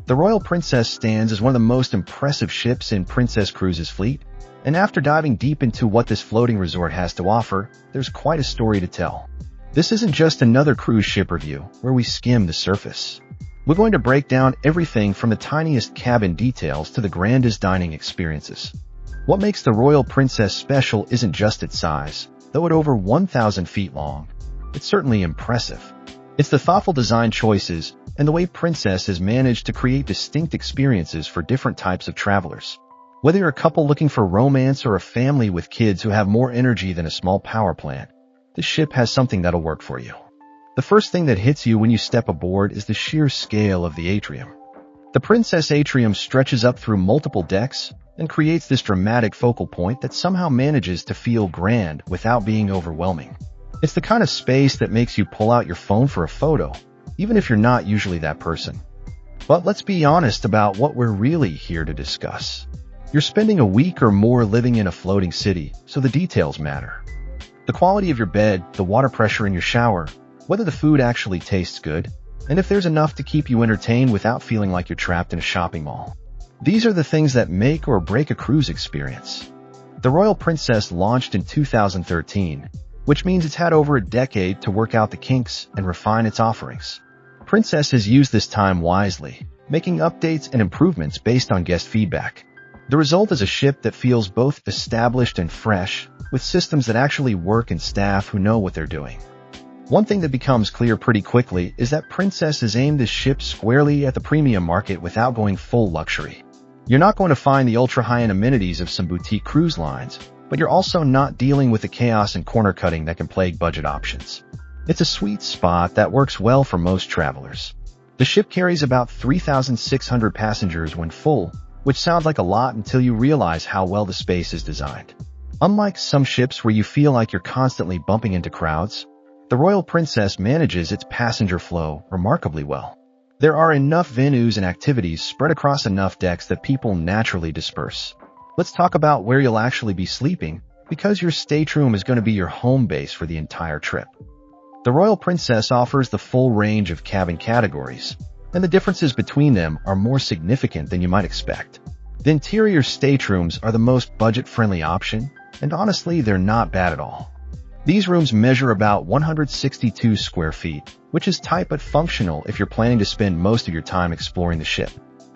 The Royal Princess stands as one of the most impressive ships in Princess Cruises' fleet, and after diving deep into what this floating resort has to offer, there's quite a story to tell. This isn't just another cruise ship review where we skim the surface. We're going to break down everything from the tiniest cabin details to the grandest dining experiences. What makes the Royal Princess special isn't just its size, though at over 1,000 feet long. It's certainly impressive. It's the thoughtful design choices and the way Princess has managed to create distinct experiences for different types of travelers. Whether you're a couple looking for romance or a family with kids who have more energy than a small power plant, this ship has something that'll work for you. The first thing that hits you when you step aboard is the sheer scale of the atrium. The Princess Atrium stretches up through multiple decks and creates this dramatic focal point that somehow manages to feel grand without being overwhelming. It's the kind of space that makes you pull out your phone for a photo, even if you're not usually that person. But let's be honest about what we're really here to discuss. You're spending a week or more living in a floating city, so the details matter. The quality of your bed, the water pressure in your shower, whether the food actually tastes good, and if there's enough to keep you entertained without feeling like you're trapped in a shopping mall. These are the things that make or break a cruise experience. The Royal Princess launched in 2013, which means it's had over a decade to work out the kinks and refine its offerings. Princess has used this time wisely, making updates and improvements based on guest feedback. The result is a ship that feels both established and fresh, with systems that actually work and staff who know what they're doing. One thing that becomes clear pretty quickly is that Princess has aimed this ship squarely at the premium market without going full luxury. You're not going to find the ultra-high-end amenities of some boutique cruise lines, but you're also not dealing with the chaos and corner cutting that can plague budget options. It's a sweet spot that works well for most travelers. The ship carries about 3,600 passengers when full, which sounds like a lot until you realize how well the space is designed. Unlike some ships where you feel like you're constantly bumping into crowds, the Royal Princess manages its passenger flow remarkably well. There are enough venues and activities spread across enough decks that people naturally disperse. Let's talk about where you'll actually be sleeping, because your stateroom is going to be your home base for the entire trip. The Royal Princess offers the full range of cabin categories, and the differences between them are more significant than you might expect. The interior staterooms are the most budget-friendly option, and honestly, they're not bad at all. These rooms measure about 162 square feet, which is tight but functional if you're planning to spend most of your time exploring the ship.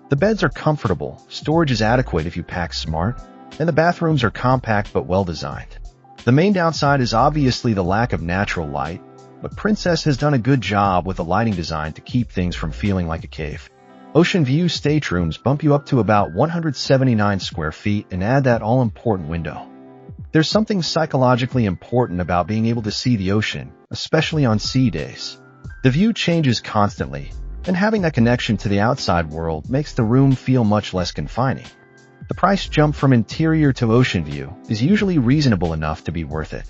The beds are comfortable, storage is adequate if you pack smart, and the bathrooms are compact but well-designed. The main downside is obviously the lack of natural light, but Princess has done a good job with the lighting design to keep things from feeling like a cave. Ocean view staterooms bump you up to about 179 square feet and add that all-important window. There's something psychologically important about being able to see the ocean, especially on sea days. The view changes constantly, and having that connection to the outside world makes the room feel much less confining. The price jump from interior to ocean view is usually reasonable enough to be worth it.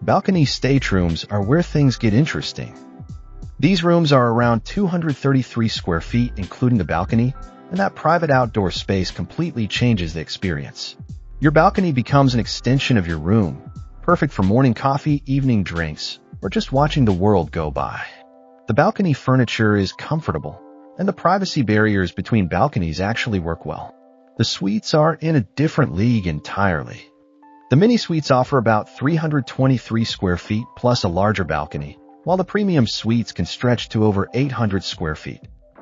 Balcony staterooms are where things get interesting. These rooms are around 233 square feet including the balcony, and that private outdoor space completely changes the experience. Your balcony becomes an extension of your room, perfect for morning coffee, evening drinks, or just watching the world go by. The balcony furniture is comfortable, and the privacy barriers between balconies actually work well. The suites are in a different league entirely. The mini suites offer about 323 square feet plus a larger balcony, while the premium suites can stretch to over 800 square feet.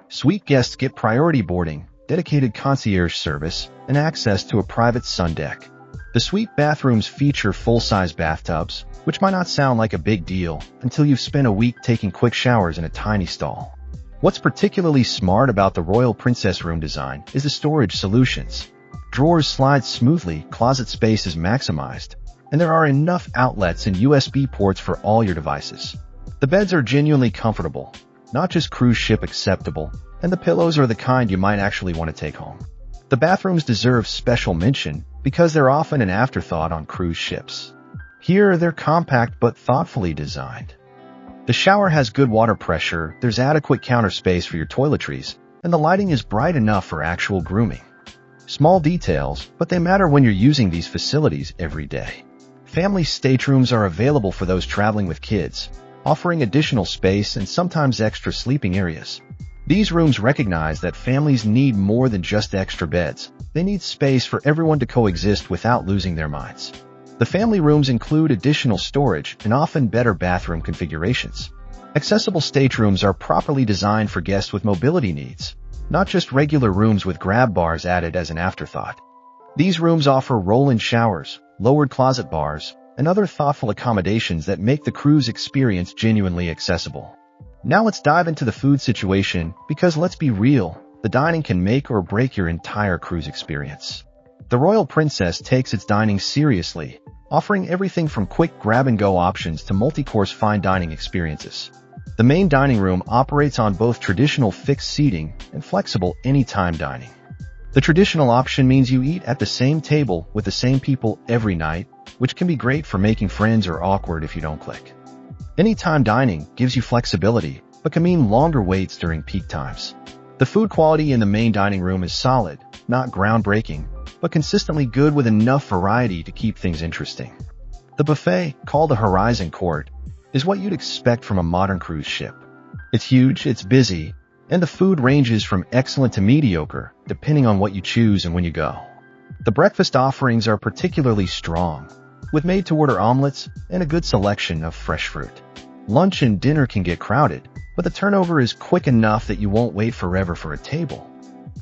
Suite guests get priority boarding, dedicated concierge service, and access to a private sun deck. The suite bathrooms feature full-size bathtubs, which might not sound like a big deal until you've spent a week taking quick showers in a tiny stall. What's particularly smart about the Royal Princess room design is the storage solutions. Drawers slide smoothly, closet space is maximized, and there are enough outlets and USB ports for all your devices. The beds are genuinely comfortable, not just cruise ship acceptable, and the pillows are the kind you might actually want to take home. The bathrooms deserve special mention because they're often an afterthought on cruise ships. Here, they're compact but thoughtfully designed. The shower has good water pressure, there's adequate counter space for your toiletries, and the lighting is bright enough for actual grooming. Small details, but they matter when you're using these facilities every day. Family staterooms are available for those traveling with kids, offering additional space and sometimes extra sleeping areas. These rooms recognize that families need more than just extra beds. They need space for everyone to coexist without losing their minds. The family rooms include additional storage and often better bathroom configurations. Accessible staterooms are properly designed for guests with mobility needs, not just regular rooms with grab bars added as an afterthought. These rooms offer roll-in showers, lowered closet bars, and other thoughtful accommodations that make the cruise experience genuinely accessible. Now let's dive into the food situation, because let's be real, the dining can make or break your entire cruise experience. The Royal Princess takes its dining seriously, offering everything from quick grab-and-go options to multi-course fine dining experiences. The main dining room operates on both traditional fixed seating and flexible anytime dining. The traditional option means you eat at the same table with the same people every night, which can be great for making friends or awkward if you don't click. Anytime dining gives you flexibility, but can mean longer waits during peak times. The food quality in the main dining room is solid, not groundbreaking, but consistently good with enough variety to keep things interesting. The buffet, called the Horizon Court, is what you'd expect from a modern cruise ship. It's huge, it's busy, and the food ranges from excellent to mediocre, depending on what you choose and when you go. The breakfast offerings are particularly strong, with made-to-order omelets and a good selection of fresh fruit. Lunch and dinner can get crowded, but the turnover is quick enough that you won't wait forever for a table.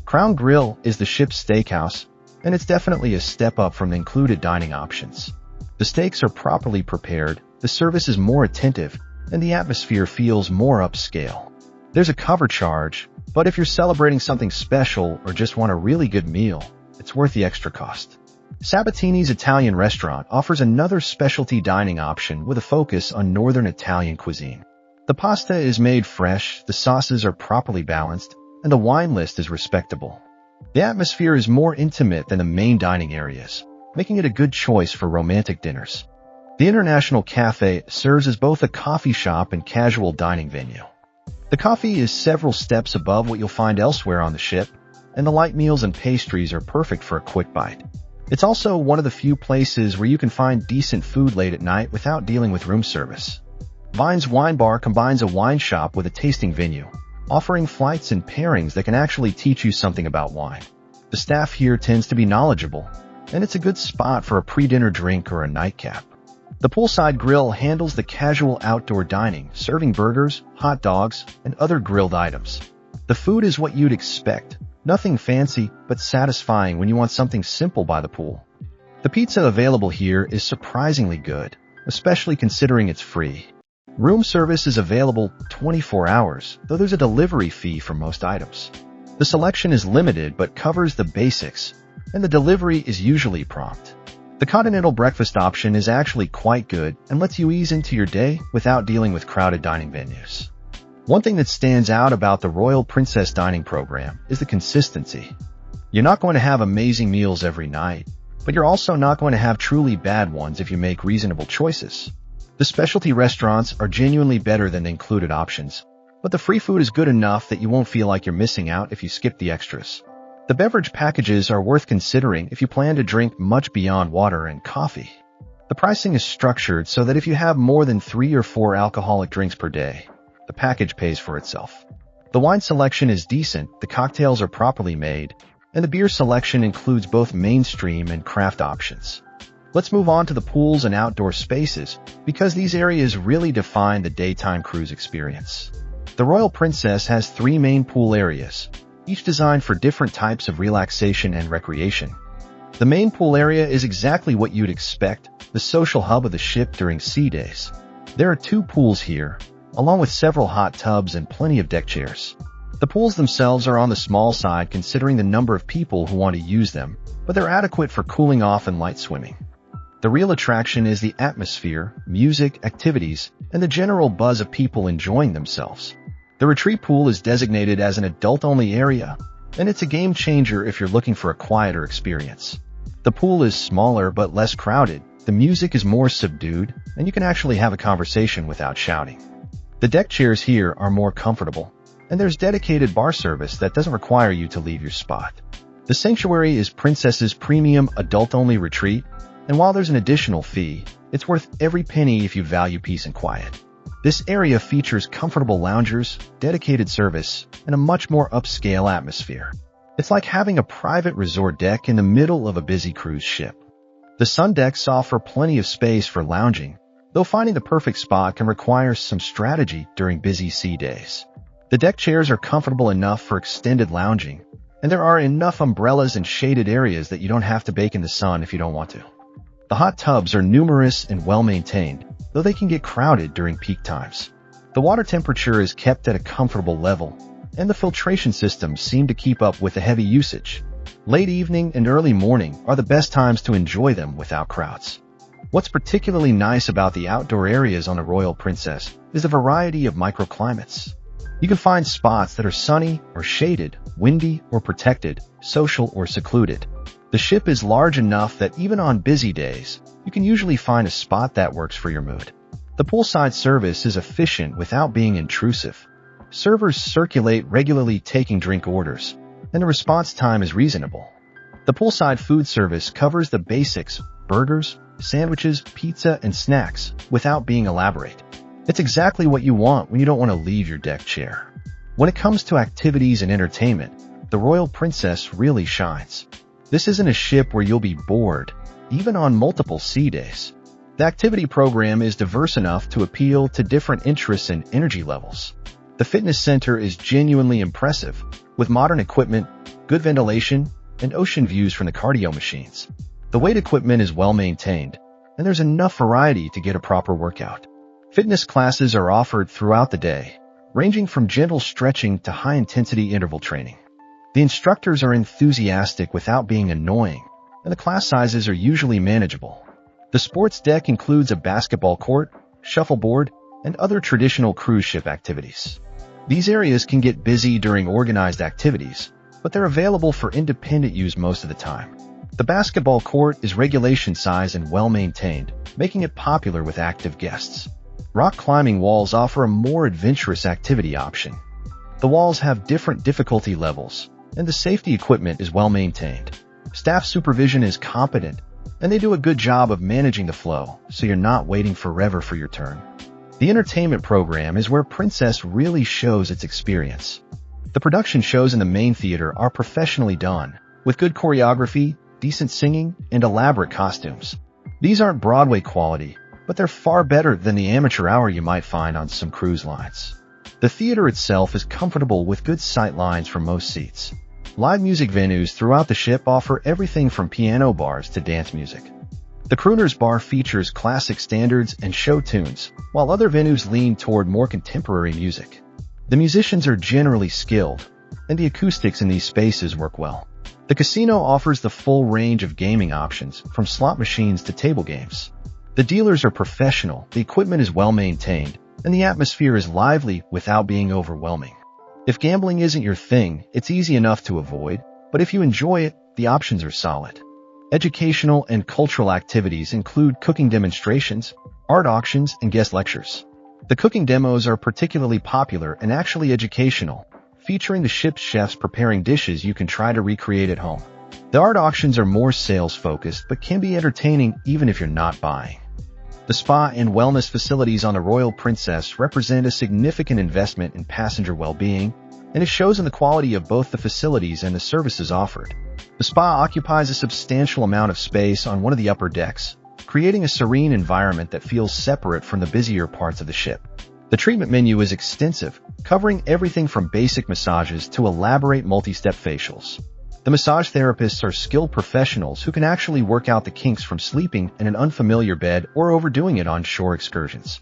Crown Grill is the ship's steakhouse, and it's definitely a step up from the included dining options. The steaks are properly prepared, the service is more attentive, and the atmosphere feels more upscale. There's a cover charge, but if you're celebrating something special or just want a really good meal, it's worth the extra cost. Sabatini's Italian restaurant offers another specialty dining option with a focus on northern Italian cuisine. The pasta is made fresh, the sauces are properly balanced, and the wine list is respectable. The atmosphere is more intimate than the main dining areas, making it a good choice for romantic dinners. The International Cafe serves as both a coffee shop and casual dining venue. The coffee is several steps above what you'll find elsewhere on the ship, and the light meals and pastries are perfect for a quick bite. It's also one of the few places where you can find decent food late at night without dealing with room service. Vine's Wine Bar combines a wine shop with a tasting venue, offering flights and pairings that can actually teach you something about wine. The staff here tends to be knowledgeable, and it's a good spot for a pre-dinner drink or a nightcap. The Poolside Grill handles the casual outdoor dining, serving burgers, hot dogs, and other grilled items. The food is what you'd expect, nothing fancy but satisfying when you want something simple by the pool. The pizza available here is surprisingly good, especially considering it's free. Room service is available 24 hours, though there's a delivery fee for most items. The selection is limited but covers the basics, and the delivery is usually prompt. The continental breakfast option is actually quite good and lets you ease into your day without dealing with crowded dining venues. One thing that stands out about the Royal Princess dining program is the consistency. You're not going to have amazing meals every night, but you're also not going to have truly bad ones if you make reasonable choices. The specialty restaurants are genuinely better than the included options, but the free food is good enough that you won't feel like you're missing out if you skip the extras. The beverage packages are worth considering if you plan to drink much beyond water and coffee. The pricing is structured so that if you have more than 3 or 4 alcoholic drinks per day, the package pays for itself. The wine selection is decent, the cocktails are properly made, and the beer selection includes both mainstream and craft options. Let's move on to the pools and outdoor spaces, because these areas really define the daytime cruise experience. The Royal Princess has 3 main pool areas, each designed for different types of relaxation and recreation. The main pool area is exactly what you'd expect, the social hub of the ship during sea days. There are 2 pools here, along with several hot tubs and plenty of deck chairs. The pools themselves are on the small side considering the number of people who want to use them, but they're adequate for cooling off and light swimming. The real attraction is the atmosphere, music, activities, and the general buzz of people enjoying themselves. The retreat pool is designated as an adult-only area, and it's a game changer if you're looking for a quieter experience. The pool is smaller but less crowded, the music is more subdued, and you can actually have a conversation without shouting. The deck chairs here are more comfortable, and there's dedicated bar service that doesn't require you to leave your spot. The Sanctuary is Princess's premium adult-only retreat, and while there's an additional fee, it's worth every penny if you value peace and quiet. This area features comfortable loungers, dedicated service, and a much more upscale atmosphere. It's like having a private resort deck in the middle of a busy cruise ship. The sun decks offer plenty of space for lounging, though finding the perfect spot can require some strategy during busy sea days. The deck chairs are comfortable enough for extended lounging, and there are enough umbrellas and shaded areas that you don't have to bake in the sun if you don't want to. The hot tubs are numerous and well-maintained, though they can get crowded during peak times. The water temperature is kept at a comfortable level, and the filtration systems seem to keep up with the heavy usage. Late evening and early morning are the best times to enjoy them without crowds. What's particularly nice about the outdoor areas on the Royal Princess is the variety of microclimates. You can find spots that are sunny or shaded, windy or protected, social or secluded. The ship is large enough that even on busy days, you can usually find a spot that works for your mood. The poolside service is efficient without being intrusive. Servers circulate regularly taking drink orders, and the response time is reasonable. The poolside food service covers the basics: burgers, sandwiches, pizza, and snacks without being elaborate. It's exactly what you want when you don't want to leave your deck chair. When it comes to activities and entertainment, the Royal Princess really shines. This isn't a ship where you'll be bored, even on multiple sea days. The activity program is diverse enough to appeal to different interests and energy levels. The fitness center is genuinely impressive, with modern equipment, good ventilation, and ocean views from the cardio machines. The weight equipment is well maintained, and there's enough variety to get a proper workout. Fitness classes are offered throughout the day, ranging from gentle stretching to high-intensity interval training. The instructors are enthusiastic without being annoying, and the class sizes are usually manageable. The sports deck includes a basketball court, shuffleboard, and other traditional cruise ship activities. These areas can get busy during organized activities, but they're available for independent use most of the time. The basketball court is regulation size and well-maintained, making it popular with active guests. Rock climbing walls offer a more adventurous activity option. The walls have different difficulty levels, and the safety equipment is well maintained. Staff supervision is competent, and they do a good job of managing the flow, so you're not waiting forever for your turn. The entertainment program is where Princess really shows its experience. The production shows in the main theater are professionally done, with good choreography, decent singing, and elaborate costumes. These aren't Broadway quality, but they're far better than the amateur hour you might find on some cruise lines. The theater itself is comfortable with good sight lines for most seats. Live music venues throughout the ship offer everything from piano bars to dance music. The Crooner's Bar features classic standards and show tunes, while other venues lean toward more contemporary music. The musicians are generally skilled, and the acoustics in these spaces work well. The casino offers the full range of gaming options, from slot machines to table games. The dealers are professional, the equipment is well maintained, and the atmosphere is lively without being overwhelming. If gambling isn't your thing, it's easy enough to avoid, but if you enjoy it, the options are solid. Educational and cultural activities include cooking demonstrations, art auctions, and guest lectures. The cooking demos are particularly popular and actually educational, featuring the ship's chefs preparing dishes you can try to recreate at home. The art auctions are more sales-focused but can be entertaining even if you're not buying. The spa and wellness facilities on the Royal Princess represent a significant investment in passenger well-being, and it shows in the quality of both the facilities and the services offered. The spa occupies a substantial amount of space on one of the upper decks, creating a serene environment that feels separate from the busier parts of the ship. The treatment menu is extensive, covering everything from basic massages to elaborate multi-step facials. The massage therapists are skilled professionals who can actually work out the kinks from sleeping in an unfamiliar bed or overdoing it on shore excursions.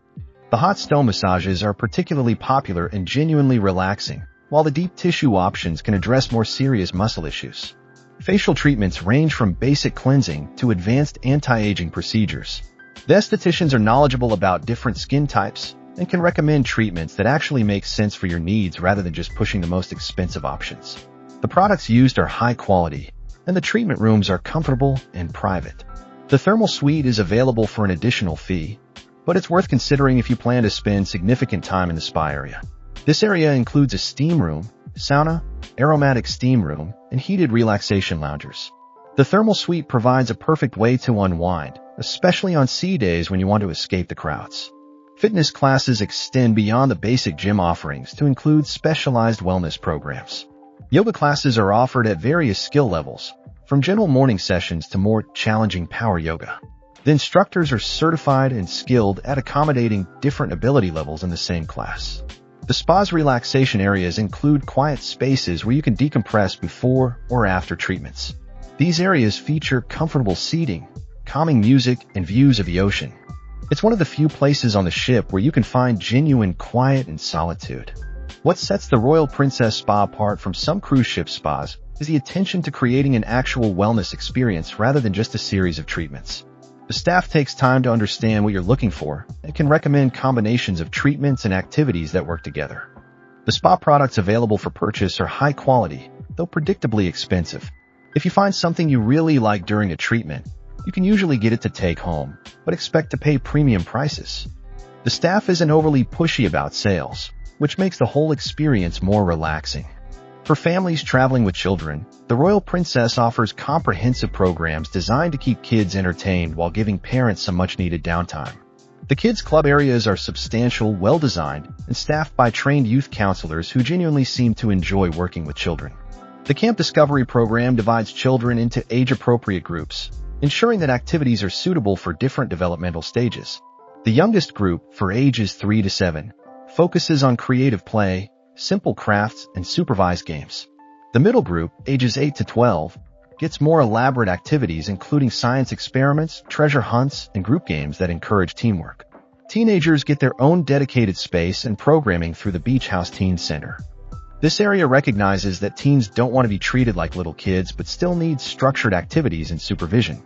The hot stone massages are particularly popular and genuinely relaxing, while the deep tissue options can address more serious muscle issues. Facial treatments range from basic cleansing to advanced anti-aging procedures. The estheticians are knowledgeable about different skin types and can recommend treatments that actually make sense for your needs rather than just pushing the most expensive options. The products used are high quality, and the treatment rooms are comfortable and private. The thermal suite is available for an additional fee, but it's worth considering if you plan to spend significant time in the spa area. This area includes a steam room, sauna, aromatic steam room, and heated relaxation loungers. The thermal suite provides a perfect way to unwind, especially on sea days when you want to escape the crowds. Fitness classes extend beyond the basic gym offerings to include specialized wellness programs. Yoga classes are offered at various skill levels, from gentle morning sessions to more challenging power yoga. The instructors are certified and skilled at accommodating different ability levels in the same class. The spa's relaxation areas include quiet spaces where you can decompress before or after treatments. These areas feature comfortable seating, calming music, and views of the ocean. It's one of the few places on the ship where you can find genuine quiet and solitude. What sets the Royal Princess Spa apart from some cruise ship spas is the attention to creating an actual wellness experience rather than just a series of treatments. The staff takes time to understand what you're looking for and can recommend combinations of treatments and activities that work together. The spa products available for purchase are high quality, though predictably expensive. If you find something you really like during a treatment, you can usually get it to take home, but expect to pay premium prices. The staff isn't overly pushy about sales, which makes the whole experience more relaxing. For families traveling with children, the Royal Princess offers comprehensive programs designed to keep kids entertained while giving parents some much-needed downtime. The kids' club areas are substantial, well-designed, and staffed by trained youth counselors who genuinely seem to enjoy working with children. The Camp Discovery program divides children into age-appropriate groups, ensuring that activities are suitable for different developmental stages. The youngest group, for ages 3 to 7, focuses on creative play, simple crafts, and supervised games. The middle group, ages 8 to 12, gets more elaborate activities including science experiments, treasure hunts, and group games that encourage teamwork. Teenagers get their own dedicated space and programming through the Beach House Teen Center. This area recognizes that teens don't want to be treated like little kids but still need structured activities and supervision.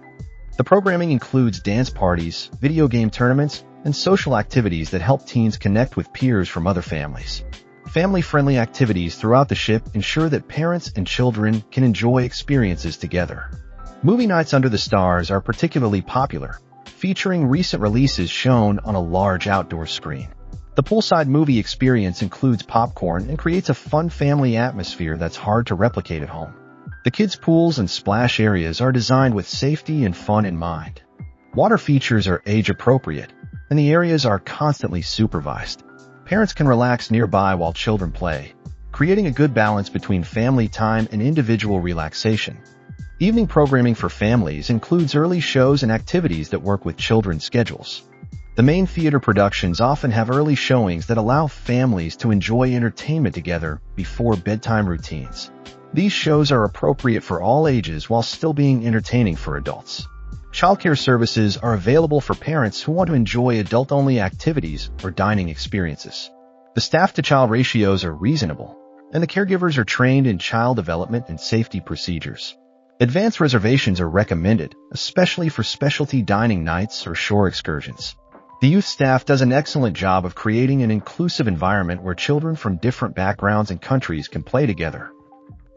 The programming includes dance parties, video game tournaments, and social activities that help teens connect with peers from other families. Family-friendly activities throughout the ship ensure that parents and children can enjoy experiences together. Movie nights under the stars are particularly popular, featuring recent releases shown on a large outdoor screen. The poolside movie experience includes popcorn and creates a fun family atmosphere that's hard to replicate at home. The kids' pools and splash areas are designed with safety and fun in mind. Water features are age-appropriate, and the areas are constantly supervised. Parents can relax nearby while children play, creating a good balance between family time and individual relaxation. Evening programming for families includes early shows and activities that work with children's schedules. The main theater productions often have early showings that allow families to enjoy entertainment together before bedtime routines. These shows are appropriate for all ages while still being entertaining for adults. Childcare services are available for parents who want to enjoy adult-only activities or dining experiences. The staff-to-child ratios are reasonable, and the caregivers are trained in child development and safety procedures. Advanced reservations are recommended, especially for specialty dining nights or shore excursions. The youth staff does an excellent job of creating an inclusive environment where children from different backgrounds and countries can play together.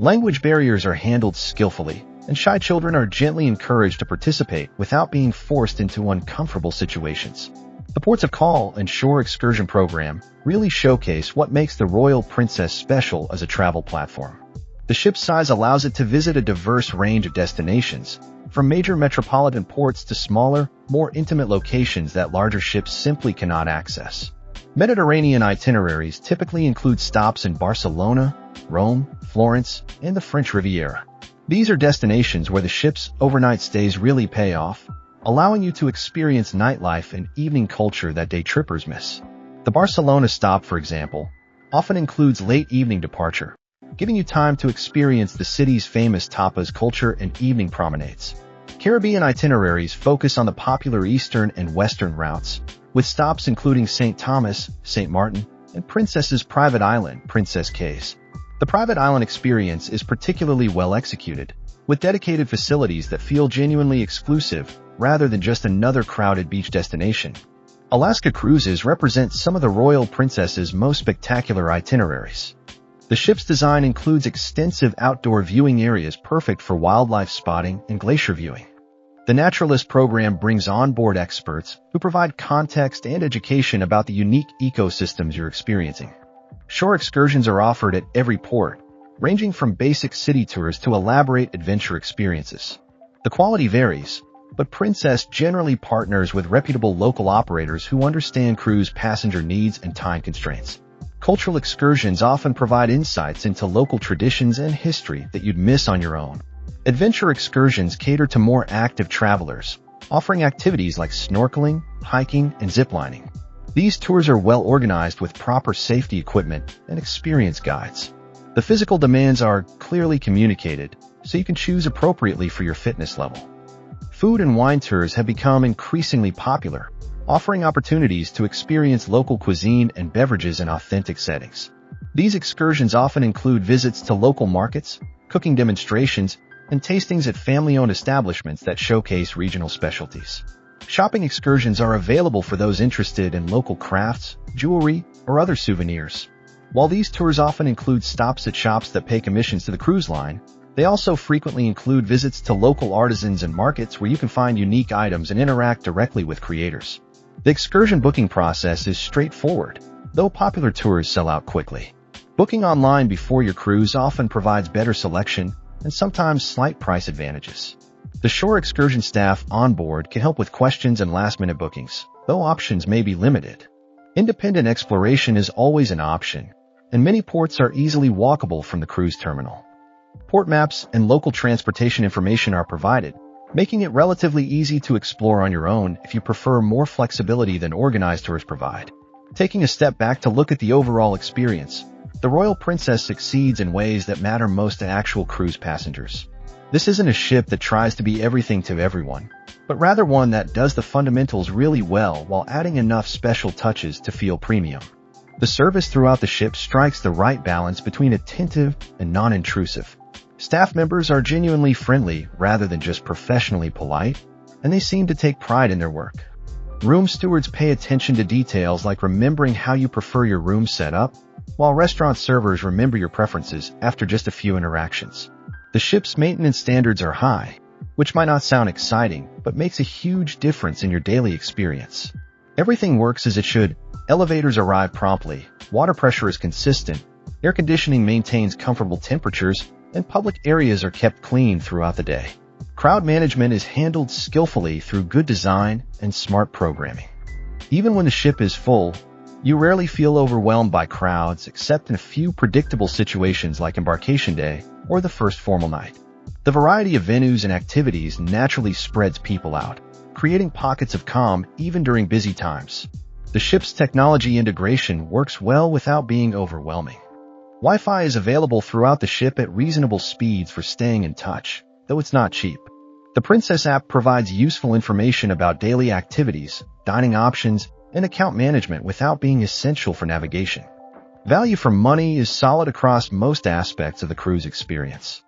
Language barriers are handled skillfully, and shy children are gently encouraged to participate without being forced into uncomfortable situations. The Ports of Call and Shore Excursion program really showcase what makes the Royal Princess special as a travel platform. The ship's size allows it to visit a diverse range of destinations, from major metropolitan ports to smaller, more intimate locations that larger ships simply cannot access. Mediterranean itineraries typically include stops in Barcelona, Rome, Florence, and the French Riviera. These are destinations where the ship's overnight stays really pay off, allowing you to experience nightlife and evening culture that day trippers miss. The Barcelona stop, for example, often includes late evening departure, giving you time to experience the city's famous tapas culture and evening promenades. Caribbean itineraries focus on the popular eastern and western routes, with stops including St. Thomas, St. Martin, and Princess's Private Island, Princess Cays. The private island experience is particularly well executed, with dedicated facilities that feel genuinely exclusive rather than just another crowded beach destination. Alaska cruises represent some of the Royal Princess's most spectacular itineraries. The ship's design includes extensive outdoor viewing areas perfect for wildlife spotting and glacier viewing. The Naturalist program brings onboard experts who provide context and education about the unique ecosystems you're experiencing. Shore excursions are offered at every port, ranging from basic city tours to elaborate adventure experiences. The quality varies, but Princess generally partners with reputable local operators who understand cruise passenger needs and time constraints. Cultural excursions often provide insights into local traditions and history that you'd miss on your own. Adventure excursions cater to more active travelers, offering activities like snorkeling, hiking, and ziplining. These tours are well organized with proper safety equipment and experienced guides. The physical demands are clearly communicated, so you can choose appropriately for your fitness level. Food and wine tours have become increasingly popular, offering opportunities to experience local cuisine and beverages in authentic settings. These excursions often include visits to local markets, cooking demonstrations, and tastings at family-owned establishments that showcase regional specialties. Shopping excursions are available for those interested in local crafts, jewelry, or other souvenirs. While these tours often include stops at shops that pay commissions to the cruise line, they also frequently include visits to local artisans and markets where you can find unique items and interact directly with creators. The excursion booking process is straightforward, though popular tours sell out quickly. Booking online before your cruise often provides better selection and sometimes slight price advantages. The shore excursion staff Onboard can help with questions and last-minute bookings, though options may be limited. Independent exploration is always an option, and many ports are easily walkable from the cruise terminal. Port maps and local transportation information are provided, making it relatively easy to explore on your own if you prefer more flexibility than organized tours provide. Taking a step back to look at the overall experience, the Royal Princess succeeds in ways that matter most to actual cruise passengers. This isn't a ship that tries to be everything to everyone, but rather one that does the fundamentals really well while adding enough special touches to feel premium. The service throughout the ship strikes the right balance between attentive and non-intrusive. Staff members are genuinely friendly rather than just professionally polite, and they seem to take pride in their work. Room stewards pay attention to details like remembering how you prefer your room set up, while restaurant servers remember your preferences after just a few interactions. The ship's maintenance standards are high, which might not sound exciting, but makes a huge difference in your daily experience. Everything works as it should. Elevators arrive promptly, water pressure is consistent, air conditioning maintains comfortable temperatures, and public areas are kept clean throughout the day. Crowd management is handled skillfully through good design and smart programming. Even when the ship is full, you rarely feel overwhelmed by crowds except in a few predictable situations like embarkation day or the first formal night. The variety of venues and activities naturally spreads people out, creating pockets of calm even during busy times. The ship's technology integration works well without being overwhelming. Wi-Fi is available throughout the ship at reasonable speeds for staying in touch, though it's not cheap. The Princess app provides useful information about daily activities, dining options, and account management without being essential for navigation. Value for money is solid across most aspects of the cruise experience.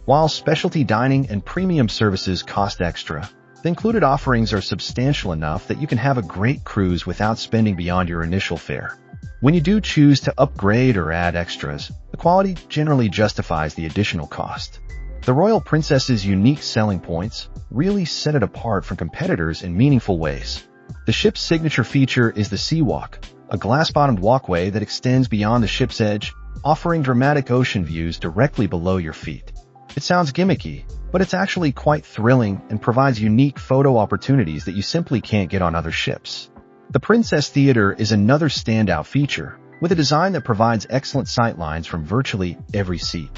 While specialty dining and premium services cost extra, the included offerings are substantial enough that you can have a great cruise without spending beyond your initial fare. When you do choose to upgrade or add extras, the quality generally justifies the additional cost. The Royal Princess's unique selling points really set it apart from competitors in meaningful ways. The ship's signature feature is the Sea Walk, a glass-bottomed walkway that extends beyond the ship's edge, offering dramatic ocean views directly below your feet. It sounds gimmicky, but it's actually quite thrilling and provides unique photo opportunities that you simply can't get on other ships. The Princess Theater is another standout feature, with a design that provides excellent sightlines from virtually every seat.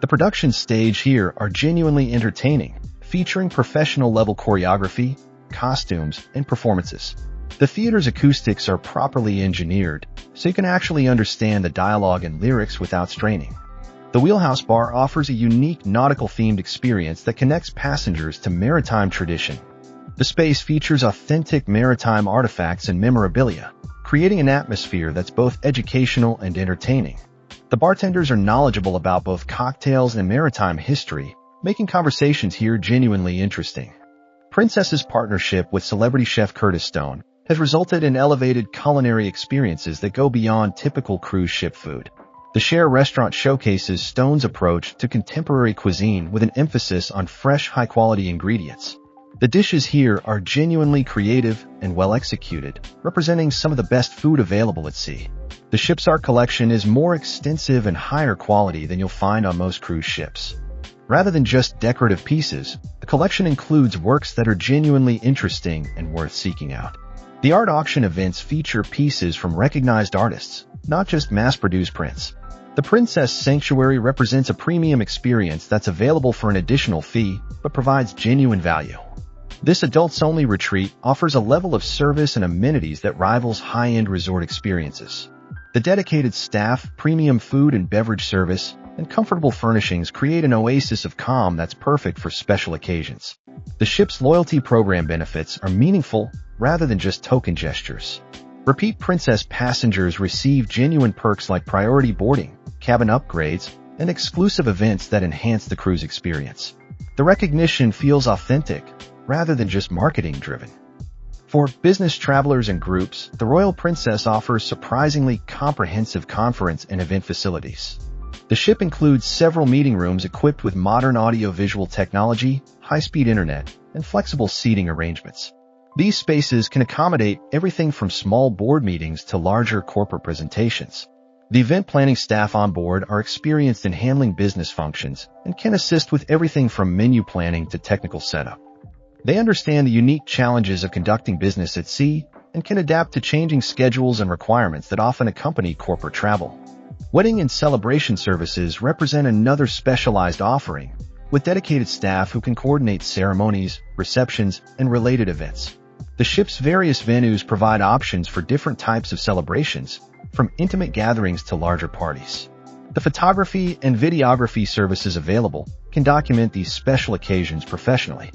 The production stage here are genuinely entertaining, featuring professional-level choreography, costumes, and performances. The theater's acoustics are properly engineered, so you can actually understand the dialogue and lyrics without straining. The Wheelhouse Bar offers a unique nautical-themed experience that connects passengers to maritime tradition. The space features authentic maritime artifacts and memorabilia, creating an atmosphere that's both educational and entertaining. The bartenders are knowledgeable about both cocktails and maritime history, making conversations here genuinely interesting. Princess's partnership with celebrity chef Curtis Stone has resulted in elevated culinary experiences that go beyond typical cruise ship food. The Share restaurant showcases Stone's approach to contemporary cuisine with an emphasis on fresh, high-quality ingredients. The dishes here are genuinely creative and well executed, representing some of the best food available at sea. The ship's art collection is more extensive and higher quality than you'll find on most cruise ships. Rather than just decorative pieces, the collection includes works that are genuinely interesting and worth seeking out. The art auction events feature pieces from recognized artists, not just mass-produced prints. The Princess Sanctuary represents a premium experience that's available for an additional fee, but provides genuine value. This adults-only retreat offers a level of service and amenities that rivals high-end resort experiences. The dedicated staff, premium food and beverage service, and comfortable furnishings create an oasis of calm that's perfect for special occasions. The ship's loyalty program benefits are meaningful rather than just token gestures. Repeat Princess passengers receive genuine perks like priority boarding, cabin upgrades, and exclusive events that enhance the cruise experience. The recognition feels authentic rather than just marketing-driven. For business travelers and groups, the Royal Princess offers surprisingly comprehensive conference and event facilities. The ship includes several meeting rooms equipped with modern audio-visual technology, high-speed internet, and flexible seating arrangements. These spaces can accommodate everything from small board meetings to larger corporate presentations. The event planning staff on board are experienced in handling business functions and can assist with everything from menu planning to technical setup. They understand the unique challenges of conducting business at sea and can adapt to changing schedules and requirements that often accompany corporate travel. Wedding and celebration services represent another specialized offering, with dedicated staff who can coordinate ceremonies, receptions, and related events. The ship's various venues provide options for different types of celebrations, from intimate gatherings to larger parties. The photography and videography services available can document these special occasions professionally.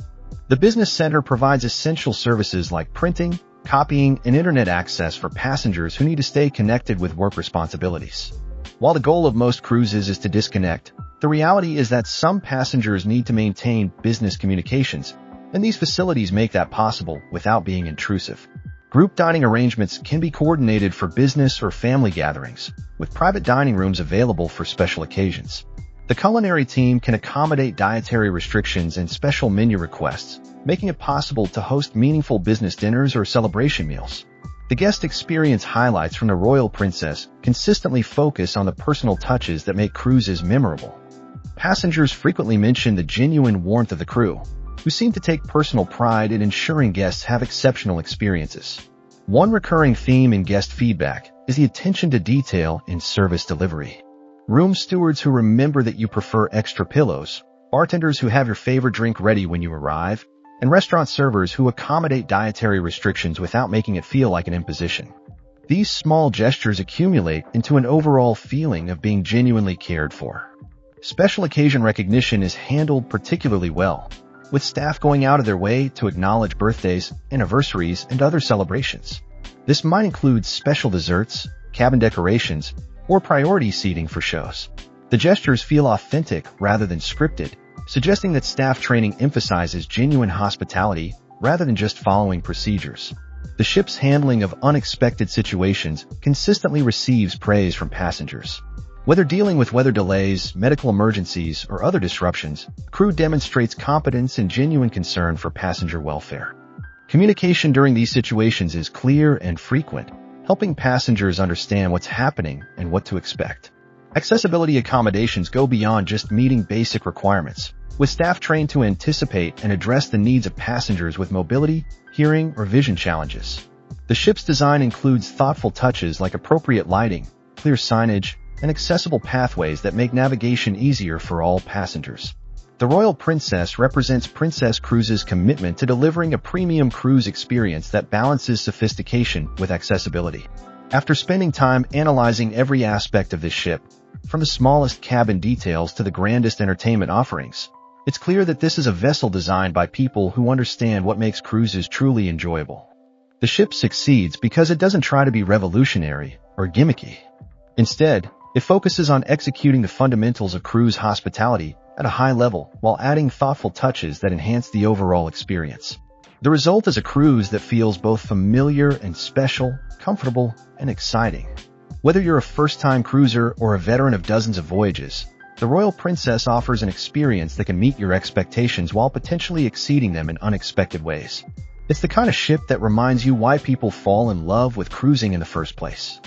The business center provides essential services like printing, copying, and internet access for passengers who need to stay connected with work responsibilities. While the goal of most cruises is to disconnect, the reality is that some passengers need to maintain business communications, and these facilities make that possible without being intrusive. Group dining arrangements can be coordinated for business or family gatherings, with private dining rooms available for special occasions. The culinary team can accommodate dietary restrictions and special menu requests, making it possible to host meaningful business dinners or celebration meals. The guest experience highlights from the Royal Princess consistently focus on the personal touches that make cruises memorable. Passengers frequently mention the genuine warmth of the crew, who seem to take personal pride in ensuring guests have exceptional experiences. One recurring theme in guest feedback is the attention to detail in service delivery. Room stewards who remember that you prefer extra pillows, bartenders who have your favorite drink ready when you arrive, and restaurant servers who accommodate dietary restrictions without making it feel like an imposition. These small gestures accumulate into an overall feeling of being genuinely cared for. Special occasion recognition is handled particularly well, with staff going out of their way to acknowledge birthdays, anniversaries, and other celebrations. This might include special desserts, cabin decorations, or priority seating for shows. The gestures feel authentic rather than scripted, suggesting that staff training emphasizes genuine hospitality rather than just following procedures. The ship's handling of unexpected situations consistently receives praise from passengers. Whether dealing with weather delays, medical emergencies, or other disruptions, the crew demonstrates competence and genuine concern for passenger welfare. Communication during these situations is clear and frequent, helping passengers understand what's happening and what to expect. Accessibility accommodations go beyond just meeting basic requirements, with staff trained to anticipate and address the needs of passengers with mobility, hearing, or vision challenges. The ship's design includes thoughtful touches like appropriate lighting, clear signage, and accessible pathways that make navigation easier for all passengers. The Royal Princess represents Princess Cruises' commitment to delivering a premium cruise experience that balances sophistication with accessibility. After spending time analyzing every aspect of this ship, from the smallest cabin details to the grandest entertainment offerings, it's clear that this is a vessel designed by people who understand what makes cruises truly enjoyable. The ship succeeds because it doesn't try to be revolutionary or gimmicky. Instead, it focuses on executing the fundamentals of cruise hospitality at a high level while adding thoughtful touches that enhance the overall experience. The result is a cruise that feels both familiar and special, comfortable, and exciting. Whether you're a first-time cruiser or a veteran of dozens of voyages, the Royal Princess offers an experience that can meet your expectations while potentially exceeding them in unexpected ways. It's the kind of ship that reminds you why people fall in love with cruising in the first place.